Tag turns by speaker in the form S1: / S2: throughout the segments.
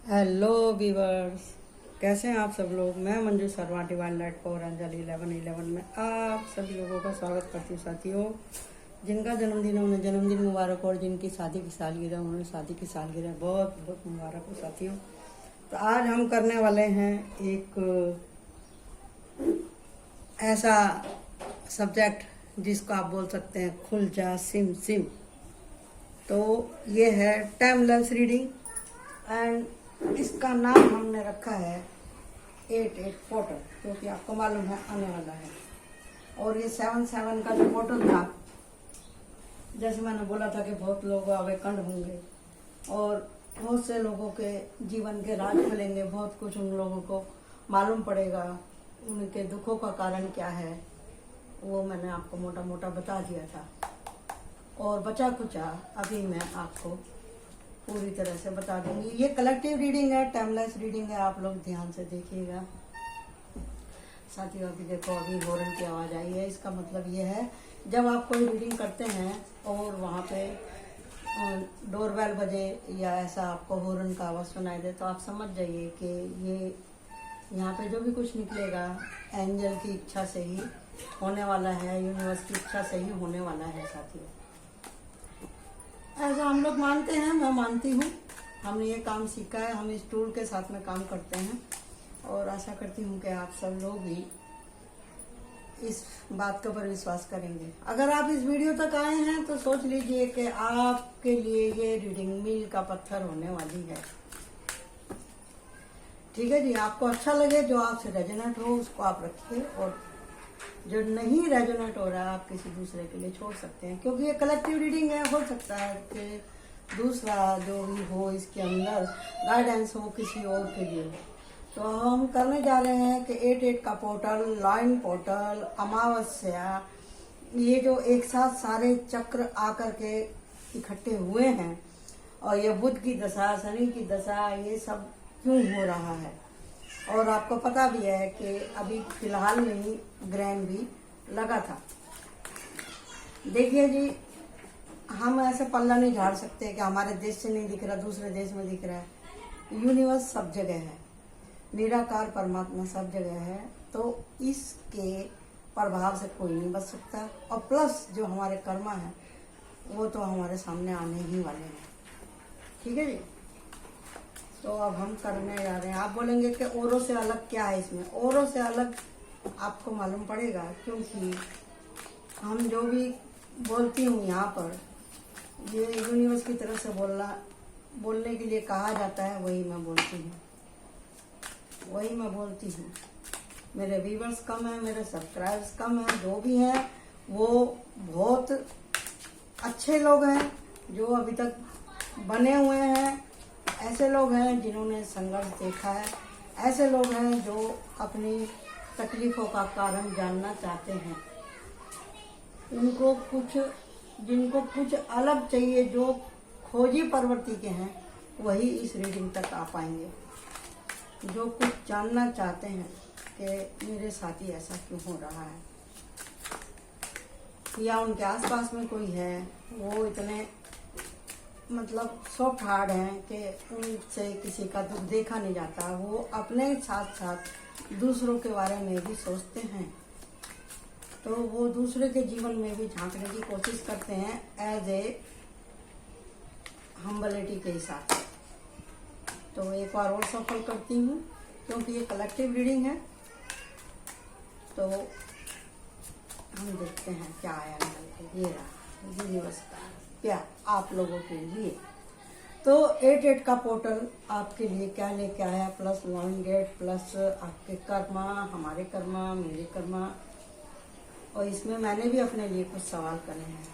S1: Hello viewers, कैसे हैं आप सब लोग। मैं Manju Sharma divine light power angel 1111 में आप सभी लोगों का स्वागत करती हूँ। साथियों, जिनका जन्मदिन है उन्हें जन्मदिन मुबारक, और जिनकी शादी की सालगिरह उन्हें शादी की सालगिरह बहुत बहुत मुबारक हो साथियों। तो आज हम करने वाले हैं एक ऐसा सब्जेक्ट जिसको आप बोल सकते हैं खुल जा सिम सिम। तो ये है टाइमलेस रीडिंग एंड इसका नाम हमने रखा है 88 पोर्टल, क्योंकि आपको मालूम है आने वाला है। और ये 77 का जो पोर्टल था, जैसे मैंने बोला था कि बहुत लोग अवेकंड होंगे और बहुत से लोगों के जीवन के राज खुलेंगे, बहुत कुछ उन लोगों को मालूम पड़ेगा, उनके दुखों का कारण क्या है वो मैंने आपको मोटा मोटा बता दिया था। और बचा कुचा अभी मैं आपको पूरी तरह से बता दूंगी। ये कलेक्टिव रीडिंग है, टाइमलेस रीडिंग है, आप लोग ध्यान से देखिएगा साथियों। अभी देखो, अभी हॉर्न की आवाज़ आई है, इसका मतलब ये है जब आप कोई रीडिंग करते हैं और वहाँ पे डोरबेल बजे या ऐसा आपको हॉर्न का आवाज़ सुनाई दे, तो आप समझ जाइए कि ये यहाँ पे जो भी कुछ निकलेगा एंजल की इच्छा से ही होने वाला है, यूनिवर्स की इच्छा से ही होने वाला है साथियों। ऐसा हम लोग मानते हैं, मैं मानती हूँ। हमने ये काम सीखा है, हम इस टूल के साथ में काम करते हैं और आशा करती हूँ कि आप सब लोग भी इस बात के ऊपर विश्वास करेंगे। अगर आप इस वीडियो तक आए हैं तो सोच लीजिए कि आपके लिए ये रीडिंग मील का पत्थर होने वाली है। ठीक है जी, आपको अच्छा लगे, जो आपसे रेजोनेट हो उसको आप रखिए, और जो नहीं रेजोनेट हो रहा है आप किसी दूसरे के लिए छोड़ सकते हैं, क्योंकि ये कलेक्टिव रीडिंग है। हो सकता है कि दूसरा जो भी हो इसके अंदर गाइडेंस हो किसी और के लिए। तो हम करने जा रहे हैं कि 88 का पोर्टल, लाइन पोर्टल, अमावस्या, ये जो एक साथ सारे चक्र आकर के इकट्ठे हुए हैं, और ये बुध की दशा, शनि की दशा, ये सब क्यों हो रहा है। और आपको पता भी है कि अभी फिलहाल में ही ग्रहण भी लगा था। देखिए जी, हम ऐसे पल्ला नहीं झाड़ सकते कि हमारे देश से नहीं दिख रहा, दूसरे देश में दिख रहा है। यूनिवर्स सब जगह है, निराकार परमात्मा सब जगह है, तो इसके प्रभाव से कोई नहीं बच सकता। और प्लस जो हमारे कर्मा है वो तो हमारे सामने आने ही वाले हैं। ठीक है जी, तो अब हम करने जा रहे हैं। आप बोलेंगे कि औरों से अलग क्या है इसमें। औरों से अलग आपको मालूम पड़ेगा, क्योंकि हम जो भी बोलती हूँ यहाँ पर, ये यूनिवर्स की तरफ से बोलने के लिए कहा जाता है, वही मैं बोलती हूँ, वही मैं बोलती हूँ। मेरे व्यूवर्स कम है, मेरे सब्सक्राइबर्स कम है, जो भी हैं वो बहुत अच्छे लोग हैं जो अभी तक बने हुए हैं। ऐसे लोग हैं जिन्होंने संघर्ष देखा है, ऐसे लोग हैं जो अपनी तकलीफों का कारण जानना चाहते हैं। जिनको कुछ अलग चाहिए, जो खोजी प्रवृत्ति के हैं, वही इस रीडिंग तक आ पाएंगे। जो कुछ जानना चाहते हैं कि मेरे साथ ही ऐसा क्यों हो रहा है, या उनके आसपास में कोई है वो इतने मतलब सॉफ्ट हार्ड हैं कि उनसे किसी का दुख देखा नहीं जाता, वो अपने साथ साथ दूसरों के बारे में भी सोचते हैं, तो वो दूसरे के जीवन में भी झांकने की कोशिश करते हैं एज ए हम्बलिटी के हिसाब से। तो एक बार और सफल करती हूँ, क्योंकि ये कलेक्टिव रीडिंग है। तो हम देखते हैं क्या आया निकल के। ये रहा यूनिवर्स का प्यार आप लोगों के लिए। तो 88 का पोर्टल आपके लिए क्या लेके आया, प्लस 1 गेट, प्लस आपके कर्मा, हमारे कर्मा, मेरे कर्मा, और इसमें मैंने भी अपने लिए कुछ सवाल करे हैं।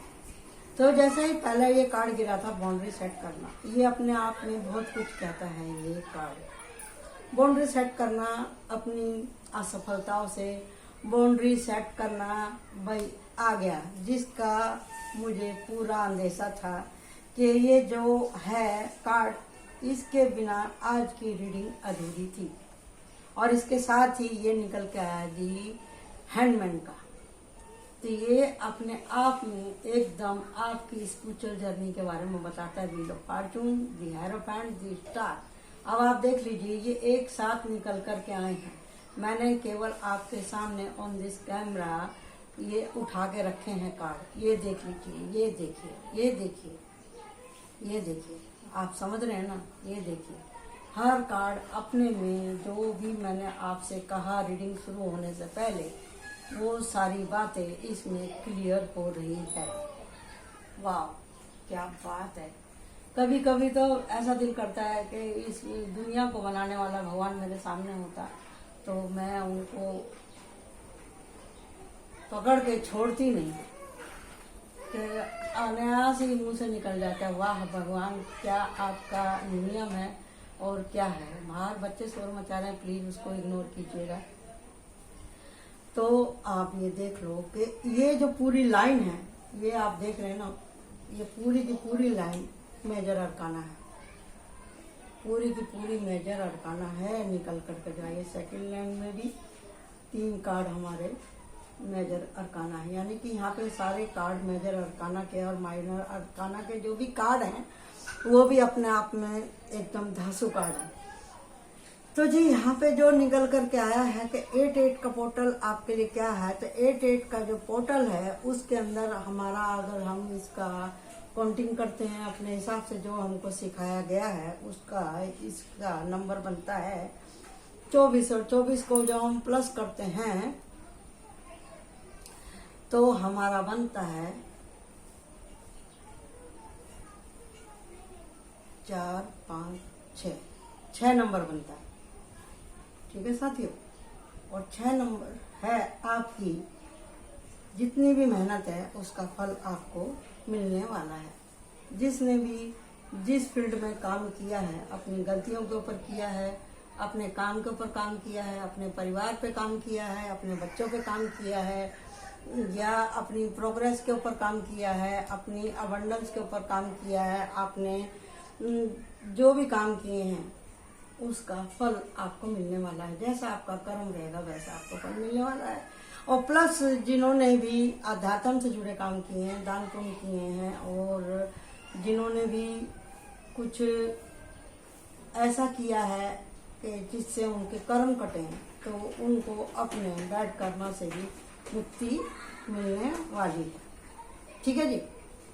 S1: तो जैसे ही पहले ये कार्ड गिरा था, बाउंड्री सेट करना, ये अपने आप में बहुत कुछ कहता है। ये कार्ड बाउंड्री सेट करना, अपनी असफलताओं से बाउंड्री सेट करना, भाई आ गया, जिसका मुझे पूरा अंदेशा था कि ये जो है कार्ड, इसके बिना आज की रीडिंग अधूरी थी। और इसके साथ ही ये निकल के आया जी हैंडमैन का। तो ये अपने आप में एकदम आपकी स्पिरिचुअल जर्नी के बारे में बताता है। Wheel of Fortune, the hierophant, the star, अब आप देख लीजिए, ये एक साथ निकल करके आए हैं। मैंने केवल आपके सामने ऑन दिस कैमरा ये उठा के रखे हैं कार्ड। ये देख लीजिए, ये देखिए, ये देखिए, ये देखिए, आप समझ रहे हैं ना? ये देखिए, हर कार्ड अपने में जो भी मैंने आपसे कहा रीडिंग शुरू होने से पहले, वो सारी बातें इसमें क्लियर हो रही है। वाह, क्या बात है। कभी कभी तो ऐसा दिल करता है कि इस दुनिया को बनाने वाला भगवान मेरे सामने होता तो मैं उनको पकड़ के छोड़ती नहीं, कि अनायास ही मुंह से निकल जाता है, वाह भगवान, क्या आपका नियम है और क्या है। बाहर बच्चे शोर मचा रहे हैं, प्लीज उसको इग्नोर कीजिएगा। तो आप ये देख लो कि ये जो पूरी लाइन है, ये आप देख रहे हैं ना, ये पूरी की पूरी लाइन मेजर अरकाना है, पूरी की पूरी मेजर अरकाना है। निकल करके जाइए, सेकंड लाइन में भी 3 कार्ड हमारे मेजर अरकाना है, यानी कि यहाँ पे सारे कार्ड मेजर अरकाना के और माइनर अरकाना के जो भी कार्ड हैं वो भी अपने आप में एकदम धांसू कार्ड है। तो जी यहाँ पे जो निकल करके आया है कि 8-8 का पोर्टल आपके लिए क्या है, तो 8-8 का जो पोर्टल है उसके अंदर हमारा, अगर हम इसका काउंटिंग करते हैं अपने हिसाब से, जो हमको सिखाया गया है उसका, इसका नंबर बनता है 24, और 24 को जब हम प्लस करते हैं तो हमारा बनता है 4, 5, 6 नंबर बनता है। ठीक है साथियों, और 6 नंबर है आपकी जितनी भी मेहनत है उसका फल आपको मिलने वाला है। जिसने भी जिस फील्ड में काम किया है, अपनी गलतियों के ऊपर किया है, अपने काम के ऊपर काम किया है, अपने परिवार पे काम किया है, अपने बच्चों पे काम किया है, या अपनी प्रोग्रेस के ऊपर काम किया है, अपनी अबंडेंस के ऊपर काम किया है, आपने जो भी काम किए हैं उसका फल आपको मिलने वाला है। जैसा आपका कर्म रहेगा वैसा आपको फल मिलने वाला है। और प्लस जिन्होंने भी अध्यात्म से जुड़े काम किए हैं, दान पुण्य किए हैं, और जिन्होंने भी कुछ ऐसा किया है कि जिससे उनके कर्म कटे हैं, तो उनको अपने बैड कर्मा से भी मुक्ति मिलने वाली है। ठीक है जी।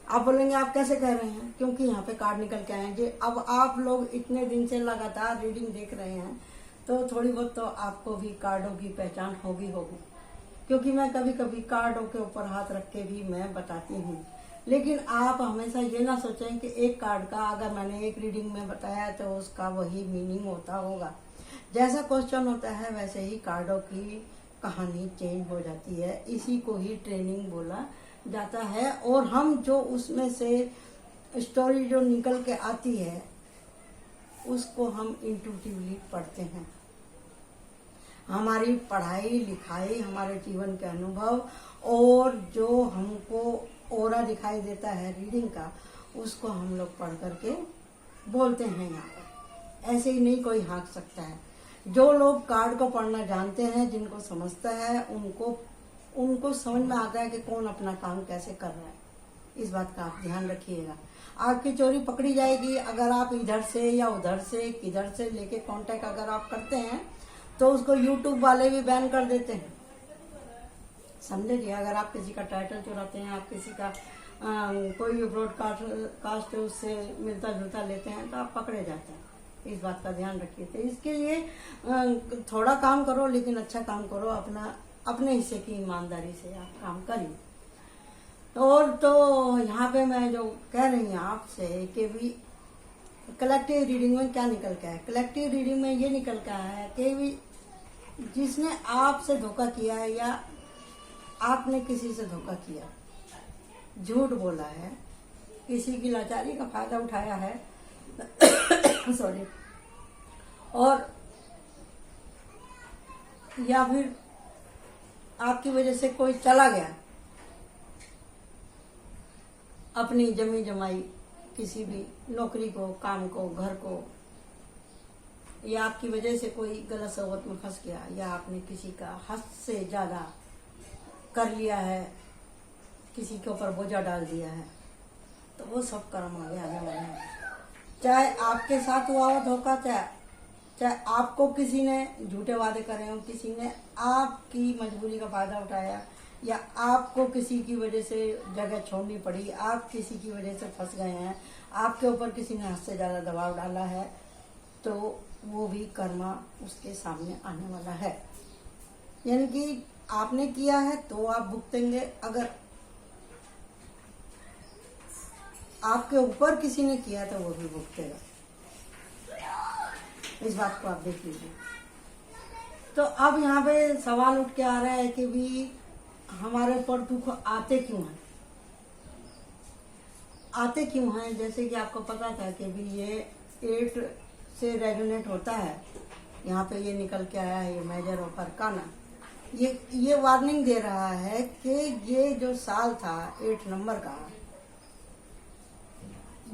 S1: आप बोलेंगे आप कैसे कह रहे हैं, क्योंकि यहाँ पे कार्ड निकल के आए हैं जी। अब आप लोग इतने दिन से लगातार रीडिंग देख रहे हैं तो थोड़ी बहुत तो आपको भी कार्डों की पहचान होगी, क्योंकि मैं कभी कभी कार्डों के ऊपर हाथ रख के भी मैं बताती हूँ। लेकिन आप हमेशा ये ना सोचें कि एक कार्ड का अगर मैंने एक रीडिंग में बताया तो उसका वही मीनिंग होता होगा। जैसा क्वेश्चन होता है वैसे ही कार्डों की कहानी चेंज हो जाती है। इसी को ही ट्रेनिंग बोला जाता है। और हम जो उसमें से स्टोरी जो निकल के आती है उसको हम इंट्यूटिवली पढ़ते हैं। हमारी पढ़ाई लिखाई, हमारे जीवन के अनुभव और जो हमको ओरा दिखाई देता है रीडिंग का, उसको हम लोग पढ़ करके बोलते हैं। यहाँ पर ऐसे ही नहीं कोई हाँक सकता है। जो लोग कार्ड को पढ़ना जानते हैं, जिनको समझता है, उनको समझ में आता है कि कौन अपना काम कैसे कर रहा है। इस बात का आप ध्यान रखिएगा। आपकी चोरी पकड़ी जाएगी अगर आप इधर से या उधर से किधर से लेके कांटेक्ट अगर आप करते हैं तो उसको यूट्यूब वाले भी बैन कर देते हैं। समझे जी। अगर आप किसी का टाइटल चुराते हैं, आप किसी का कोई भी ब्रॉडकास्ट उससे मिलता जुलता लेते हैं तो आप पकड़े जाते हैं। इस बात का ध्यान रखिए। तो इसके लिए थोड़ा काम करो लेकिन अच्छा काम करो, अपने हिस्से की ईमानदारी से आप काम करिए। और तो यहाँ पे मैं जो कह रही हूँ आपसे कि भी कलेक्टिव रीडिंग में क्या निकल के है। कलेक्टिव रीडिंग में ये निकल के आया है कि भी जिसने आपसे धोखा किया है या आपने किसी से धोखा किया, झूठ बोला है, किसी की लाचारी का फायदा उठाया है सॉरी, और या फिर आपकी वजह से कोई चला गया, अपनी जमी जमाई किसी भी नौकरी को, काम को, घर को, या आपकी वजह से कोई गलत सोबत में फंस गया, या आपने किसी का हद से ज्यादा कर लिया है, किसी के ऊपर बोझा डाल दिया है, तो वो सब कर्म आगे आने वाले हैं। चाहे आपके साथ हुआ हो धोखा, चाहे चाहे आपको किसी ने झूठे वादे करे हो, किसी ने आपकी मजबूरी का फायदा उठाया, या आपको किसी की वजह से जगह छोड़नी पड़ी, आप किसी की वजह से फंस गए हैं, आपके ऊपर किसी ने हद से ज्यादा दबाव डाला है, तो वो भी कर्मा उसके सामने आने वाला है। यानी कि आपने किया है तो आप भुगतेंगे, अगर आपके ऊपर किसी ने किया तो वो भी भुगतेगा। इस बात को आप देख लीजिए। तो अब यहाँ पे सवाल उठ के आ रहा है कि भी हमारे ऊपर दुख आते क्यों हैं, आते क्यों हैं? जैसे कि आपको पता था कि भी ये 8 से रेजोनेट होता है, यहाँ पे ये निकल के आया है, ये मेजर ऑफ अरकाना, ये वार्निंग दे रहा है कि ये जो साल था 8 नंबर का,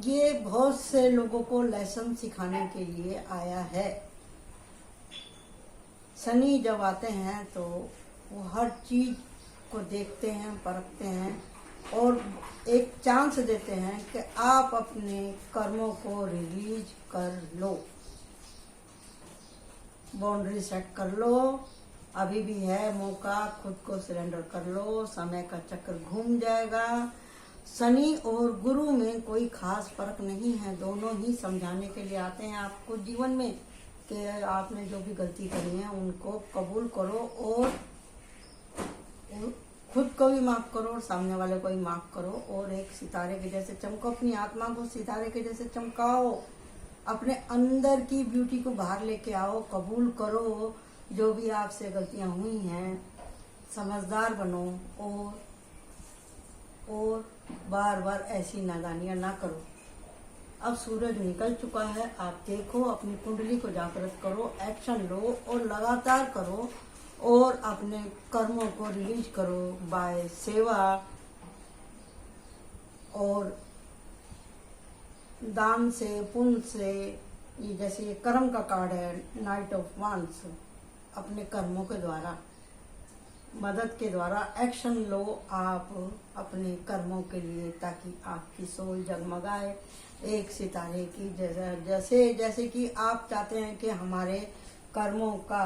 S1: ये बहुत से लोगों को लेसन सिखाने के लिए आया है। शनि जब आते हैं तो वो हर चीज को देखते हैं, परखते हैं और एक चांस देते हैं कि आप अपने कर्मों को रिलीज कर लो, बाउंड्री सेट कर लो, अभी भी है मौका, खुद को सरेंडर कर लो, समय का चक्र घूम जाएगा। शनि और गुरु में कोई खास फर्क नहीं है, दोनों ही समझाने के लिए आते हैं आपको जीवन में कि आपने जो भी गलती करी है उनको कबूल करो और खुद को भी माफ करो और सामने वाले को भी माफ करो, और एक सितारे के जैसे चमको, अपनी आत्मा को सितारे के जैसे चमकाओ, अपने अंदर की ब्यूटी को बाहर लेके आओ, कबूल करो जो भी आपसे गलतियां हुई हैं, समझदार बनो और बार बार ऐसी नादानियां ना करो। अब सूरज निकल चुका है, आप देखो, अपनी कुंडली को जागृत करो, एक्शन लो और लगातार करो और अपने कर्मों को रिलीज करो बाय सेवा और दान से, पुण्य से। ये जैसे ये कर्म का कार्ड है, नाइट ऑफ वांस, अपने कर्मों के द्वारा, मदद के द्वारा एक्शन लो आप अपने कर्मों के लिए, ताकि आपकी सोल जगमगाए एक सितारे की जैसे जैसे कि आप चाहते हैं कि हमारे कर्मों का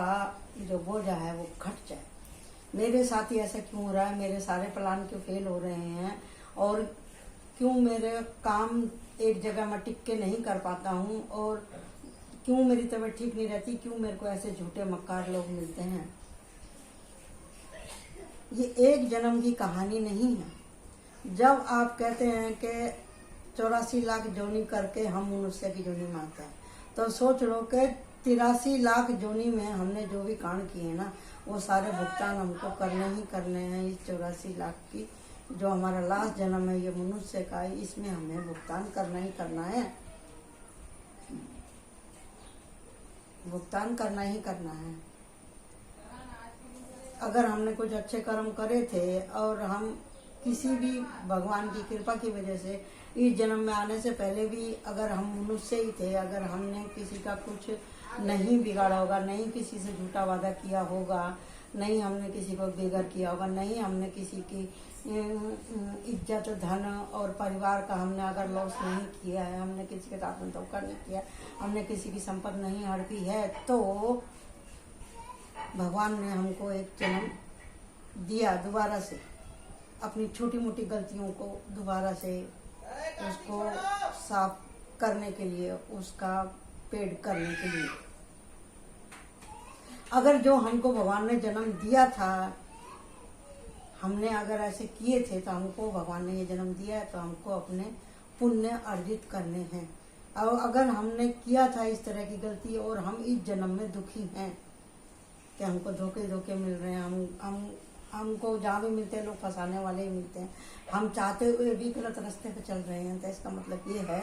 S1: जो बोझा है वो घट जाए। मेरे साथ ही ऐसा क्यों हो रहा है, मेरे सारे प्लान क्यों फेल हो रहे हैं, और क्यों मेरे काम एक जगह मैं टिक के नहीं कर पाता हूँ, और क्यों मेरी तबीयत ठीक नहीं रहती, क्यों मेरे को ऐसे झूठे मक्कार लोग मिलते हैं। ये एक जन्म की कहानी नहीं है। जब आप कहते हैं कि 84 लाख जोनी करके हम मनुष्य की जोनी में आते हैं, तो सोच लो कि 83 लाख जोनी में हमने जो भी कांड किए ना, वो सारे भुगतान हमको करने ही करने हैं। इस 84 लाख की जो हमारा लास्ट जन्म है ये मनुष्य का, इसमें हमें भुगतान करना ही करना है, भुगतान करना ही करना है। अगर हमने कुछ अच्छे कर्म करे थे और हम किसी भी भगवान की कृपा की वजह से इस जन्म में आने से पहले भी अगर हम मनुष्य ही थे, अगर हमने किसी का कुछ नहीं बिगाड़ा होगा, नहीं किसी से झूठा वादा किया होगा, नहीं हमने किसी को बेघर किया होगा, नहीं हमने किसी की इज्जत, धन और परिवार का हमने अगर लॉस नहीं किया है, हमने किसी के साथ में धोखा नहीं किया, हमने किसी की संपत्ति नहीं हड़पी है, तो भगवान ने हमको एक जन्म दिया दोबारा से, अपनी छोटी मोटी गलतियों को दोबारा से उसको साफ करने के लिए, उसका पेड़ करने के लिए। अगर जो हमको भगवान ने जन्म दिया था, हमने अगर ऐसे किए थे, तो हमको भगवान ने ये जन्म दिया है, तो हमको अपने पुण्य अर्जित करने हैं। और अगर हमने किया था इस तरह की गलती और हम इस जन्म में दुखी हैं कि हमको धोखे मिल रहे हैं, हमको जहाँ भी मिलते हैं लोग फंसाने वाले ही मिलते हैं, हम चाहते हुए भी गलत रास्ते पे चल रहे हैं, तो इसका मतलब ये है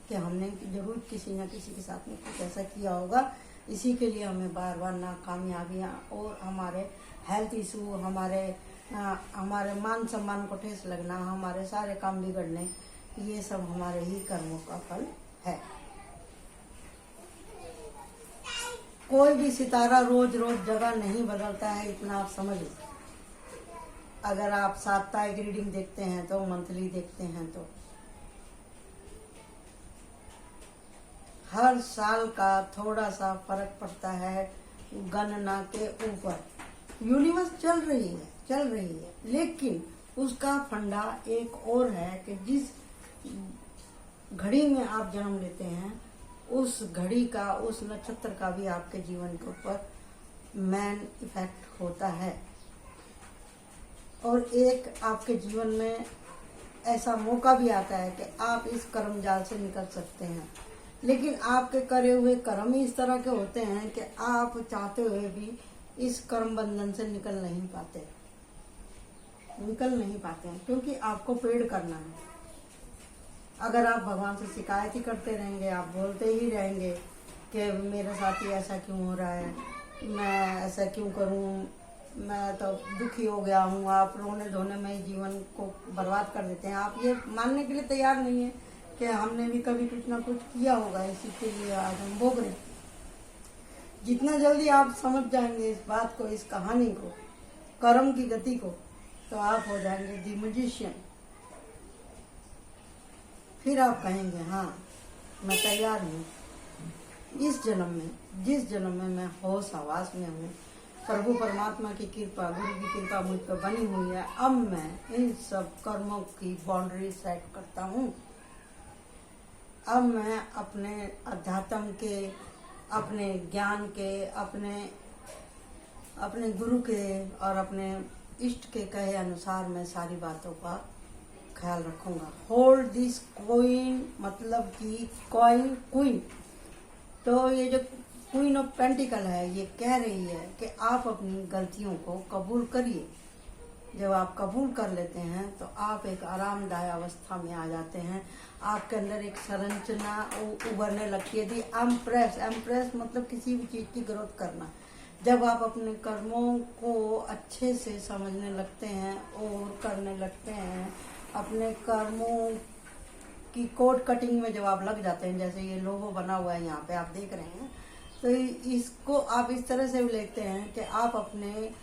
S1: कि हमने जरूर किसी न किसी के साथ में कुछ ऐसा किया होगा। इसी के लिए हमें बार बार नाकामयाबियाँ और हमारे हेल्थ इशू, हमारे मान सम्मान को ठेस लगना, हमारे सारे काम बिगड़ने, ये सब हमारे ही कर्मों का फल है। कोई भी सितारा रोज रोज जगह नहीं बदलता है, इतना आप समझ लो। अगर आप साप्ताहिक रीडिंग देखते हैं तो, मंथली देखते हैं तो, हर साल का थोड़ा सा फर्क पड़ता है गणना के ऊपर। यूनिवर्स चल रही है, लेकिन उसका फंडा एक और है कि जिस घड़ी में आप जन्म लेते हैं उस घड़ी का, उस नक्षत्र का भी आपके जीवन के ऊपर मैन इफेक्ट होता है। और एक आपके जीवन में ऐसा मौका भी आता है कि आप इस कर्म जाल से निकल सकते हैं, लेकिन आपके करे हुए कर्म ही इस तरह के होते हैं कि आप चाहते हुए भी इस कर्म बंधन से निकल नहीं पाते हैं, क्योंकि आपको पेड़ करना है। अगर आप भगवान से शिकायत ही करते रहेंगे, आप बोलते ही रहेंगे कि मेरे साथ ही ऐसा क्यों हो रहा है, मैं ऐसा क्यों करूं, मैं तो दुखी हो गया हूँ, आप रोने धोने में ही जीवन को बर्बाद कर देते हैं। आप ये मानने के लिए तैयार नहीं है कि हमने भी कभी कुछ ना कुछ किया होगा, इसी के लिए आज हम भोग रहे हैं। जितना जल्दी आप समझ जाएंगे इस बात को, इस कहानी को, कर्म की गति को, तो आप हो जाएंगे दी मैजिशियन। फिर आप कहेंगे हाँ मैं तैयार हूँ। इस जन्म में, जिस जन्म में मैं होश आवास में हूँ, प्रभु परमात्मा की कृपा, गुरु की कृपा मुझ पर बनी हुई है, अब मैं इन सब कर्मों की बाउंड्री सेट करता हूँ। अब मैं अपने अध्यात्म के, अपने ज्ञान के, अपने गुरु के और अपने इष्ट के कहे अनुसार मैं सारी बातों का ख्याल रखूंगा। होल्ड दिस कॉइन, मतलब कि क्वीन, तो ये जो क्वीन ऑफ पेंटिकल है, ये कह रही है कि आप अपनी गलतियों को कबूल करिए। जब आप कबूल कर लेते हैं तो आप एक आरामदायक अवस्था में आ जाते हैं। आपके अंदर एक संरचना उभरने लगती है। एम्प्रेस मतलब किसी भी चीज की ग्रोथ करना। जब आप अपने कर्मों को अच्छे से समझने लगते हैं और करने लगते हैं, अपने कर्मों की कोड कटिंग में जब आप लग जाते हैं, जैसे ये लोगो बना हुआ है यहाँ पे आप देख रहे हैं, तो इसको आप इस तरह से लेते हैं कि आप अपने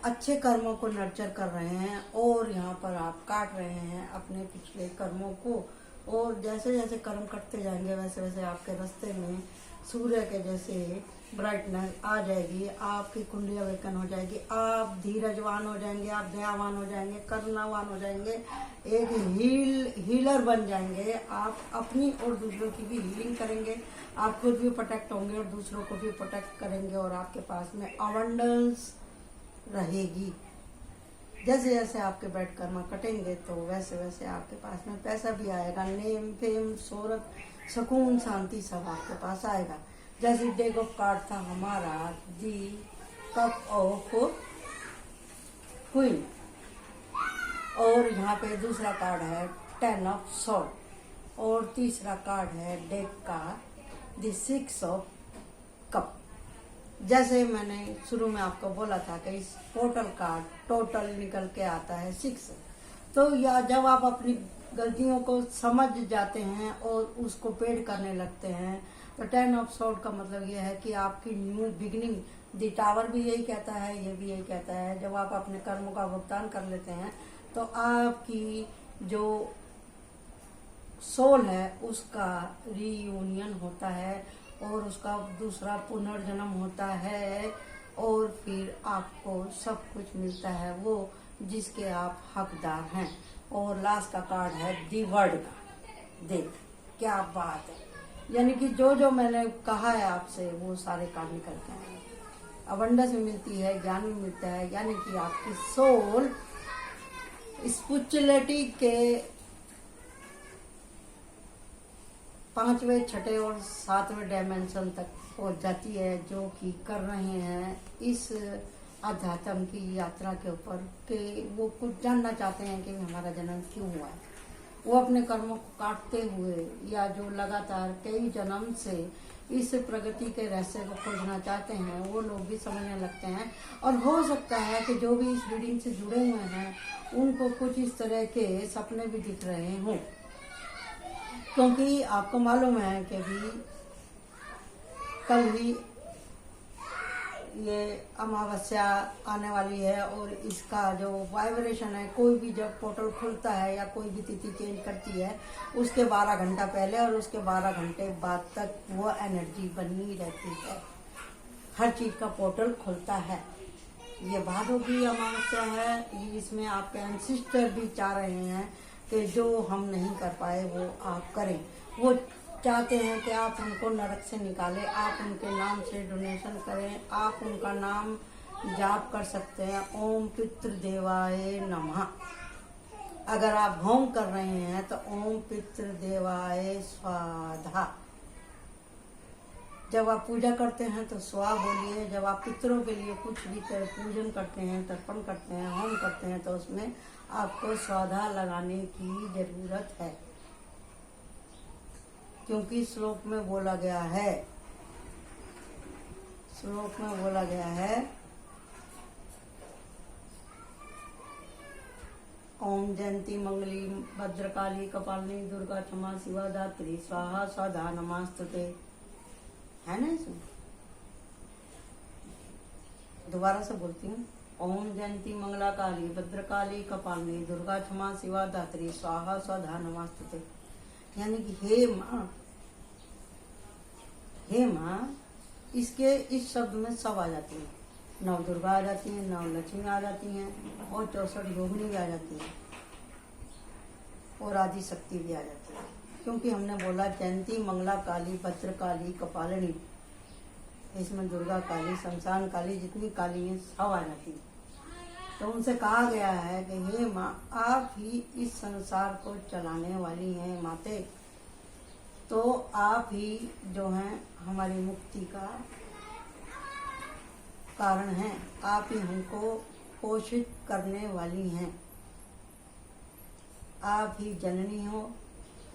S1: अच्छे कर्मों को नर्चर कर रहे हैं और यहाँ पर आप काट रहे हैं अपने पिछले कर्मों को। और जैसे जैसे कर्म कटते जाएंगे वैसे वैसे आपके रास्ते में सूर्य के जैसे ब्राइटनेस आ जाएगी, आपकी कुंडली अवेकन हो जाएगी, आप धीरजवान हो जाएंगे, आप दयावान हो जाएंगे, करुणावान हो जाएंगे, एक हीलर बन जाएंगे। आप अपनी और दूसरों की भी हीलिंग करेंगे, आप खुद भी प्रोटेक्ट होंगे और दूसरों को भी प्रोटेक्ट करेंगे और आपके पास में अबंडेंस रहेगी। जैसे जैसे आपके बैड कर्म कटेंगे तो वैसे वैसे आपके पास में पैसा भी आएगा, नेम, फेम, शोहरत, सुकून, शांति सब आपके पास आएगा। जैसे डेक ऑफ कार्ड था हमारा दी कप ऑफ क्वीन, और यहाँ पे दूसरा कार्ड है 10 ऑफ सॉर्ड, और तीसरा कार्ड है डेक का द 6 ऑफ कप। जैसे मैंने शुरू में आपको बोला था कि इस पोर्टल कार्ड टोटल निकल के आता है 6। तो या जब आप अपनी गलतियों को समझ जाते हैं और उसको पेड करने लगते हैं, तो 10 ऑफ सॉर्ड का मतलब यह है कि आपकी न्यू बिगिनिंग, द टावर भी यही कहता है, ये भी यही कहता है। जब आप अपने कर्मों का भुगतान कर लेते हैं तो आपकी जो सोल है उसका रीयूनियन होता है और उसका दूसरा पुनर्जन्म होता है, और फिर आपको सब कुछ मिलता है वो जिसके आप हकदार हैं। और लास्ट का कार्ड है दी वर्ड का। देख क्या बात है, यानी कि जो जो मैंने कहा है आपसे वो सारे कार्ड निकल के आए। अबंडेंस भी मिलती है, ज्ञान भी मिलता है, यानी कि आपकी सोल स्पिरिचुअलिटी के 5वें, 6ठे और 7वें डायमेंशन तक पहुंच जाती है, जो कि कर रहे हैं इस अध्यात्म की यात्रा के ऊपर, कि वो कुछ जानना चाहते हैं कि हमारा जन्म क्यों हुआ है। वो अपने कर्मों को काटते हुए या जो लगातार कई जन्म से इस प्रगति के रहस्य को खोजना चाहते हैं, वो लोग भी समझने लगते हैं। और हो सकता है कि जो भी इस रीडिंग से जुड़े हुए हैं उनको कुछ इस तरह के सपने भी दिख रहे हों, क्योंकि आपको मालूम है कि भी कल ही ये अमावस्या आने वाली है और इसका जो वाइब्रेशन है, कोई भी जब पोर्टल खुलता है या कोई भी तिथि चेंज करती है उसके 12 घंटा पहले और उसके 12 घंटे बाद तक वो एनर्जी बनी रहती है। हर चीज का पोर्टल खुलता है। ये भादों की अमावस्या है, इसमें आपके एंसिस्टर भी चाह रहे हैं कि जो हम नहीं कर पाए वो आप करें। वो चाहते हैं कि आप उनको नरक से निकालें, आप उनके नाम से डोनेशन करें, आप उनका नाम जाप कर सकते हैं। ओम पितृदेवाय नमः। अगर आप होम कर रहे हैं तो ओम पितृदेवाय स्वाहा। जब आप पूजा करते हैं तो स्वाहा बोलिए। जब आप पितरों के लिए कुछ भी पूजन करते हैं, तर्पण करते हैं, होम करते हैं तो उसमें आपको स्वाहा लगाने की जरूरत है, क्योंकि श्लोक में बोला गया है ओम जयंती मंगली भद्रकाली कपालिनी दुर्गा क्षमा शिवा धात्री स्वाहा स्वाधा नमस्तुते, है ना। इसमें दोबारा से बोलती हूँ, ओम जयंती मंगला काली भद्रकाली कपालिनी दुर्गा क्षमा शिवा धात्री स्वाहा स्वाधा नमस्तुते। यानी कि हे माँ, इसके इस शब्द में सब आ जाती है। 9 दुर्गा आ जाती हैं, 9 लक्ष्मी आ जाती हैं और 64 योगिनी भी आ जाती है और आदि शक्ति भी आ जाती है। क्योंकि हमने बोला जयंती मंगला काली भद्रकाली कपालिनी, इसमें दुर्गा काली शमशान काली जितनी काली हैं सब आ जाती है। तो उनसे कहा गया है कि हे माँ, आप ही इस संसार को चलाने वाली हैं माते, तो आप ही जो हैं हमारी मुक्ति का कारण हैं। आप ही हमको पोषित करने वाली हैं। आप ही जननी हो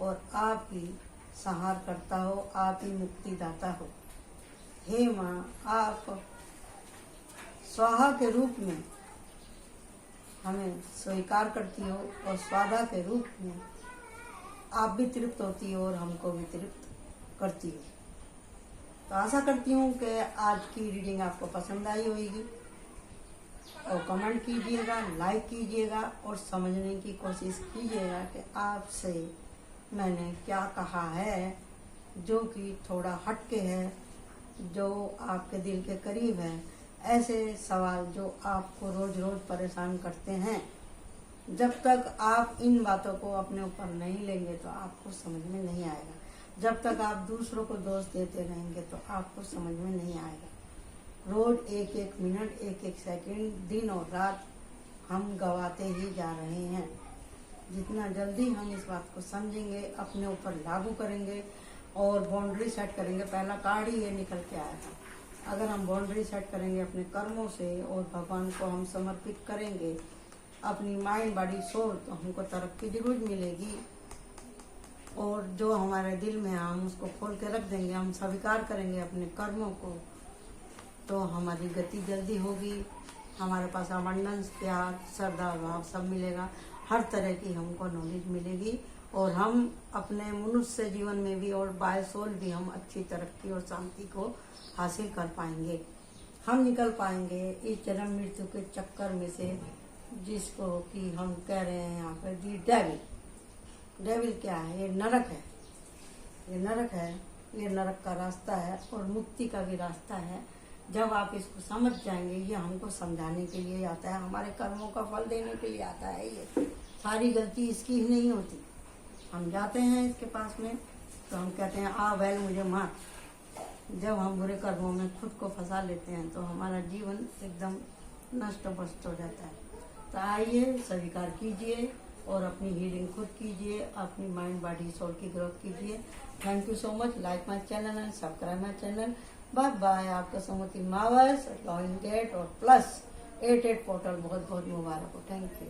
S1: और आप ही संहार करता हो, आप ही मुक्तिदाता हो। हे माँ, आप स्वाहा के रूप में हमें स्वीकार करती हो और स्वाहा के रूप में आप भी तृप्त होती हो और हमको भी तृप्त करती हो। तो आशा करती हूँ कि आज की रीडिंग आपको पसंद आई होगी और कमेंट कीजिएगा, लाइक कीजिएगा और समझने की कोशिश कीजिएगा कि आपसे मैंने क्या कहा है, जो कि थोड़ा हटके है, जो आपके दिल के करीब है। ऐसे सवाल जो आपको रोज रोज परेशान करते हैं, जब तक आप इन बातों को अपने ऊपर नहीं लेंगे तो आपको समझ में नहीं आएगा। जब तक आप दूसरों को दोष देते रहेंगे तो आपको समझ में नहीं आएगा। रोज एक एक मिनट, एक एक सेकंड, दिन और रात हम गवाते ही जा रहे हैं। जितना जल्दी हम इस बात को समझेंगे, अपने ऊपर लागू करेंगे और बाउंड्री सेट करेंगे। पहला कार्ड ही ये निकल के आया था। अगर हम बाउंड्री सेट करेंगे अपने कर्मों से और भगवान को हम समर्पित करेंगे अपनी माइंड बॉडी सोल, तो हमको तरक्की जरूर मिलेगी। और जो हमारे दिल में है हम उसको खोल के रख देंगे, हम स्वीकार करेंगे अपने कर्मों को, तो हमारी गति जल्दी होगी। हमारे पास अबंडेंस, प्यार, श्रद्धा, भाव सब मिलेगा। हर तरह की हमको नॉलेज मिलेगी और हम अपने मनुष्य जीवन में भी और बाय सोल भी हम अच्छी तरक्की और शांति को हासिल कर पाएंगे। हम निकल पाएंगे इस जन्म मृत्यु के चक्कर में से, जिसको कि हम कह रहे हैं यहाँ पर दी डेविल। डेविल क्या है? ये नरक है। ये नरक है, ये नरक का रास्ता है और मुक्ति का भी रास्ता है। जब आप इसको समझ जाएंगे, ये हमको समझाने के लिए आता है, हमारे कर्मों का फल देने के लिए आता है। ये सारी गलती इसकी ही नहीं होती। हम जाते हैं इसके पास में तो हम कहते हैं आ बैल मुझे मार। जब हम बुरे कर्मों में खुद को फंसा लेते हैं तो हमारा जीवन एकदम नष्ट भ्रष्ट हो जाता है। तो आइए स्वीकार कीजिए और अपनी हीलिंग खुद कीजिए, अपनी माइंड बॉडी सोल की ग्रोथ कीजिए। Thank you so much. Like my channel and subscribe my channel. Bye bye. आपका सुमति मावर्स लॉइंग डेट और +88 पोर्टल बहुत बहुत मुबारक हो। Thank you.